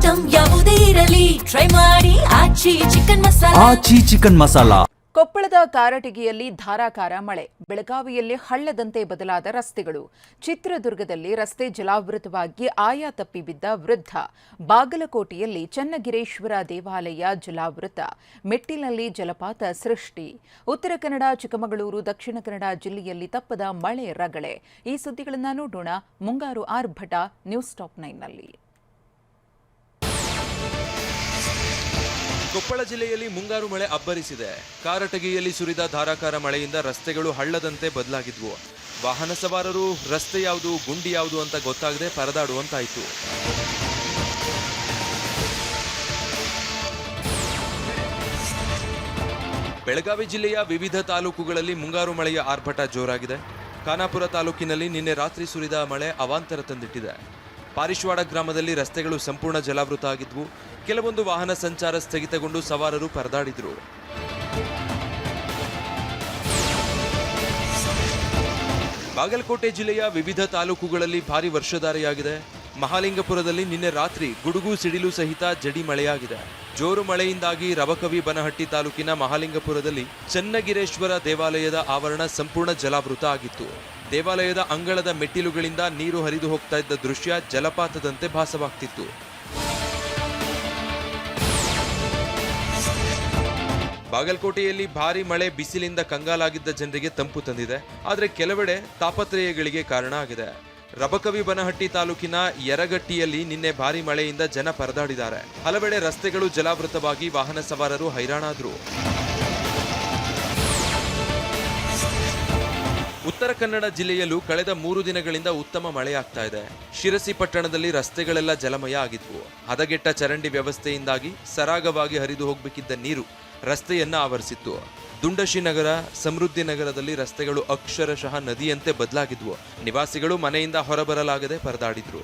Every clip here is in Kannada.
ಐಟಂ ಯಾವುದೇ ಇರಲಿ ಟ್ರೈ ಮಾಡಿ ಆಚಿ ಚಿಕನ್ ಮಸಾಲಾ. ಕೊಪ್ಪಳದ ಕಾರಟಗಿಯಲ್ಲಿ ಧಾರಾಕಾರ ಮಳೆ, ಬೆಳಗಾವಿಯಲ್ಲಿ ಹಳ್ಳದಂತೆ ಬದಲಾದ ರಸ್ತೆಗಳು, ಚಿತ್ರದುರ್ಗದಲ್ಲಿ ರಸ್ತೆ ಜಲಾವೃತವಾಗಿ ಆಯ ತಪ್ಪಿ ಬಿದ್ದ ವೃದ್ಧ, ಬಾಗಲಕೋಟೆಯಲ್ಲಿ ಚನ್ನಗಿರೇಶ್ವರ ದೇವಾಲಯ ಜಲಾವೃತ, ಮೆಟ್ಟಿಲಲ್ಲಿ ಜಲಪಾತ ಸೃಷ್ಟಿ, ಉತ್ತರ ಕನ್ನಡ, ಚಿಕ್ಕಮಗಳೂರು, ದಕ್ಷಿಣ ಕನ್ನಡ ಜಿಲ್ಲೆಯಲ್ಲಿ ತಪ್ಪದ ಮಳೆ ರಗಳೆ. ಈ ಸುದ್ದಿಗಳನ್ನು ನೋಡೋಣ ಮುಂಗಾರು ಆರ್ಭಟ ನ್ಯೂಸ್ ಟಾಪ್ 9ನಲ್ಲಿ. ಕೊಪ್ಪಳ ಜಿಲ್ಲೆಯಲ್ಲಿ ಮುಂಗಾರು ಮಳೆ ಅಬ್ಬರಿಸಿದೆ. ಕಾರಟಗಿಯಲ್ಲಿ ಸುರಿದ ಧಾರಾಕಾರ ಮಳೆಯಿಂದ ರಸ್ತೆಗಳು ಹಳ್ಳದಂತೆ ಬದಲಾಗಿದ್ವು. ವಾಹನ ಸವಾರರು ರಸ್ತೆ ಯಾವುದು ಗುಂಡಿ ಯಾವುದು ಅಂತ ಗೊತ್ತಾಗದೆ ಪರದಾಡುವಂತಾಯಿತು. ಬೆಳಗಾವಿ ಜಿಲ್ಲೆಯ ವಿವಿಧ ತಾಲೂಕುಗಳಲ್ಲಿ ಮುಂಗಾರು ಮಳೆಯ ಆರ್ಭಟ ಜೋರಾಗಿದೆ. ಖಾನಾಪುರ ತಾಲೂಕಿನಲ್ಲಿ ನಿನ್ನೆ ರಾತ್ರಿ ಸುರಿದ ಮಳೆ ಅವಾಂತರ ತಂದಿಟ್ಟಿದೆ. ಪಾರಿಶ್ವಾಡ ಗ್ರಾಮದಲ್ಲಿ ರಸ್ತೆಗಳು ಸಂಪೂರ್ಣ ಜಲಾವೃತ ಆಗಿದ್ವು. ಕೆಲವೊಂದು ವಾಹನ ಸಂಚಾರ ಸ್ಥಗಿತಗೊಂಡು ಸವಾರರು ಪರದಾಡಿದ್ರು. ಬಾಗಲಕೋಟೆ ಜಿಲ್ಲೆಯ ವಿವಿಧ ತಾಲೂಕುಗಳಲ್ಲಿ ಭಾರಿ ವರ್ಷಧಾರೆಯಾಗಿದೆ. ಮಹಾಲಿಂಗಪುರದಲ್ಲಿ ನಿನ್ನೆ ರಾತ್ರಿ ಗುಡುಗು ಸಿಡಿಲು ಸಹಿತ ಜಡಿ ಮಳೆಯಾಗಿದೆ. ಜೋರು ಮಳೆಯಿಂದಾಗಿ ರಬಕವಿ ಬನಹಟ್ಟಿ ತಾಲೂಕಿನ ಮಹಾಲಿಂಗಪುರದಲ್ಲಿ ಚನ್ನಗಿರೇಶ್ವರ ದೇವಾಲಯದ ಆವರಣ ಸಂಪೂರ್ಣ ಜಲಾವೃತ ಆಗಿತ್ತು. ದೇವಾಲಯದ ಅಂಗಳದ ಮೆಟ್ಟಿಲುಗಳಿಂದ ನೀರು ಹರಿದು ಹೋಗ್ತಾ ಇದ್ದ ದೃಶ್ಯ ಜಲಪಾತದಂತೆ ಭಾಸವಾಗ್ತಿತ್ತು. ಬಾಗಲಕೋಟೆಯಲ್ಲಿ ಭಾರಿ ಮಳೆ ಬಿಸಿಲಿಂದ ಕಂಗಾಲಾಗಿದ್ದ ಜನರಿಗೆ ತಂಪು ತಂದಿದೆ. ಆದರೆ ಕೆಲವೆಡೆ ತಾಪತ್ರಯಗಳಿಗೆ ಕಾರಣ ಆಗಿದೆ. ರಬಕವಿ ಬನಹಟ್ಟಿ ತಾಲೂಕಿನ ಯರಗಟ್ಟಿಯಲ್ಲಿ ನಿನ್ನೆ ಭಾರಿ ಮಳೆಯಿಂದ ಜನ ಪರದಾಡಿದ್ದಾರೆ. ಹಲವೆಡೆ ರಸ್ತೆಗಳು ಜಲಾವೃತವಾಗಿ ವಾಹನ ಸವಾರರು ಹೈರಾಣಾದ್ರು. ಉತ್ತರ ಕನ್ನಡ ಜಿಲ್ಲೆಯಲ್ಲೂ ಕಳೆದ 3 ದಿನಗಳಿಂದ ಉತ್ತಮ ಮಳೆಯಾಗ್ತಾ ಇದೆ. ಶಿರಸಿ ಪಟ್ಟಣದಲ್ಲಿ ರಸ್ತೆಗಳೆಲ್ಲ ಜಲಮಯ ಆಗಿದ್ವು. ಹದಗೆಟ್ಟ ಚರಂಡಿ ವ್ಯವಸ್ಥೆಯಿಂದಾಗಿ ಸರಾಗವಾಗಿ ಹರಿದು ಹೋಗಬೇಕಿದ್ದ ನೀರು ರಸ್ತೆಯನ್ನ ಆವರಿಸಿತ್ತು. ದುಂಡಶಿ ನಗರ, ಸಮೃದ್ಧಿ ನಗರದಲ್ಲಿ ರಸ್ತೆಗಳು ಅಕ್ಷರಶಃ ನದಿಯಂತೆ ಬದಲಾಗಿದ್ವು. ನಿವಾಸಿಗಳು ಮನೆಯಿಂದ ಹೊರಬರಲಾಗದೆ ಪರದಾಡಿದ್ರು.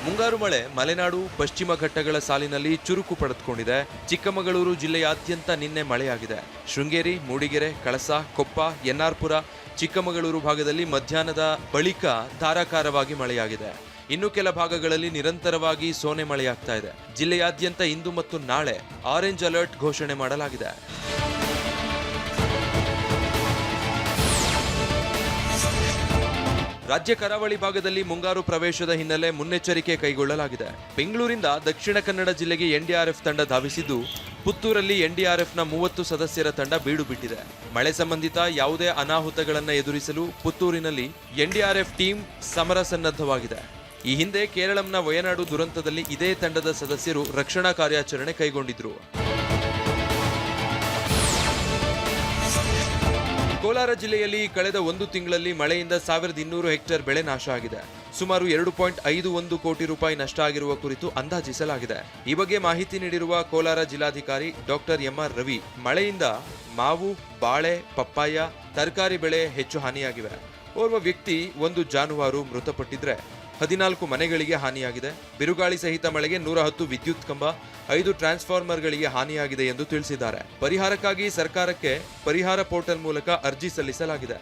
ಮುಂಗಾರು ಮಳೆ ಮಲೆನಾಡು, ಪಶ್ಚಿಮ ಘಟ್ಟಗಳ ಸಾಲಿನಲ್ಲಿ ಚುರುಕು ಪಡೆದುಕೊಂಡಿದೆ. ಚಿಕ್ಕಮಗಳೂರು ಜಿಲ್ಲೆಯಾದ್ಯಂತ ನಿನ್ನೆ ಮಳೆಯಾಗಿದೆ. ಶೃಂಗೇರಿ, ಮೂಡಿಗೆರೆ, ಕಳಸ, ಕೊಪ್ಪ, ಎನ್ಆರ್ಪುರ, ಚಿಕ್ಕಮಗಳೂರು ಭಾಗದಲ್ಲಿ ಮಧ್ಯಾಹ್ನದ ಬಳಿಕ ಧಾರಾಕಾರವಾಗಿ ಮಳೆಯಾಗಿದೆ. ಇನ್ನು ಕೆಲ ಭಾಗಗಳಲ್ಲಿ ನಿರಂತರವಾಗಿ ಸೋನೆ ಮಳೆಯಾಗ್ತಾ ಇದೆ. ಜಿಲ್ಲೆಯಾದ್ಯಂತ ಇಂದು ಮತ್ತು ನಾಳೆ ಆರೆಂಜ್ ಅಲರ್ಟ್ ಘೋಷಣೆ ಮಾಡಲಾಗಿದೆ. ರಾಜ್ಯ ಕರಾವಳಿ ಭಾಗದಲ್ಲಿ ಮುಂಗಾರು ಪ್ರವೇಶದ ಹಿನ್ನೆಲೆ ಮುನ್ನೆಚ್ಚರಿಕೆ ಕೈಗೊಳ್ಳಲಾಗಿದೆ. ಬೆಂಗಳೂರಿಂದ ದಕ್ಷಿಣ ಕನ್ನಡ ಜಿಲ್ಲೆಗೆ ಎನ್ಡಿಆರ್ಎಫ್ ತಂಡ ಧಾವಿಸಿದ್ದು, ಪುತ್ತೂರಲ್ಲಿ ಎನ್ಡಿಆರ್ಎಫ್ನ 30 ಸದಸ್ಯರ ತಂಡ ಬೀಡು ಬಿಟ್ಟಿದೆ. ಮಳೆ ಸಂಬಂಧಿತ ಯಾವುದೇ ಅನಾಹುತಗಳನ್ನು ಎದುರಿಸಲು ಪುತ್ತೂರಿನಲ್ಲಿ ಎನ್ಡಿಆರ್ಎಫ್ ಟೀಮ್ ಸಮರಸನ್ನದ್ಧವಾಗಿದೆ. ಈ ಹಿಂದೆ ಕೇರಳಂನ ವಯನಾಡು ದುರಂತದಲ್ಲಿ ಇದೇ ತಂಡದ ಸದಸ್ಯರು ರಕ್ಷಣಾ ಕಾರ್ಯಾಚರಣೆ ಕೈಗೊಂಡಿದ್ರು. ಕೋಲಾರ ಜಿಲ್ಲೆಯಲ್ಲಿ ಕಳೆದ 1 ತಿಂಗಳಲ್ಲಿ ಮಳೆಯಿಂದ 1200 ಹೆಕ್ಟೇರ್ ಬೆಳೆ ನಾಶ ಆಗಿದೆ. ಸುಮಾರು 2.51 ಕೋಟಿ ರೂಪಾಯಿ ನಷ್ಟ ಆಗಿರುವ ಕುರಿತು ಅಂದಾಜಿಸಲಾಗಿದೆ. ಈ ಬಗ್ಗೆ ಮಾಹಿತಿ ನೀಡಿರುವ ಕೋಲಾರ ಜಿಲ್ಲಾಧಿಕಾರಿ ಡಾಕ್ಟರ್ ಎಂಆರ್ ರವಿ, ಮಳೆಯಿಂದ ಮಾವು, ಬಾಳೆ, ಪಪ್ಪಾಯ, ತರಕಾರಿ ಬೆಳೆ ಹೆಚ್ಚು ಹಾನಿಯಾಗಿವೆ. ಓರ್ವ ವ್ಯಕ್ತಿ, 1 ಜಾನುವಾರು ಮೃತಪಟ್ಟಿದ್ರೆ 14 ಮನೆಗಳಿಗೆ ಹಾನಿಯಾಗಿದೆ. ಬಿರುಗಾಳಿ ಸಹಿತ ಮಳೆಗೆ 110 ವಿದ್ಯುತ್ ಕಂಬ, 5 ಟ್ರಾನ್ಸ್ಫಾರ್ಮರ್ಗಳಿಗೆ ಹಾನಿಯಾಗಿದೆ ಎಂದು ತಿಳಿಸಿದ್ದಾರೆ. ಪರಿಹಾರಕ್ಕಾಗಿ ಸರ್ಕಾರಕ್ಕೆ ಪರಿಹಾರ ಪೋರ್ಟಲ್ ಮೂಲಕ ಅರ್ಜಿ ಸಲ್ಲಿಸಲಾಗಿದೆ.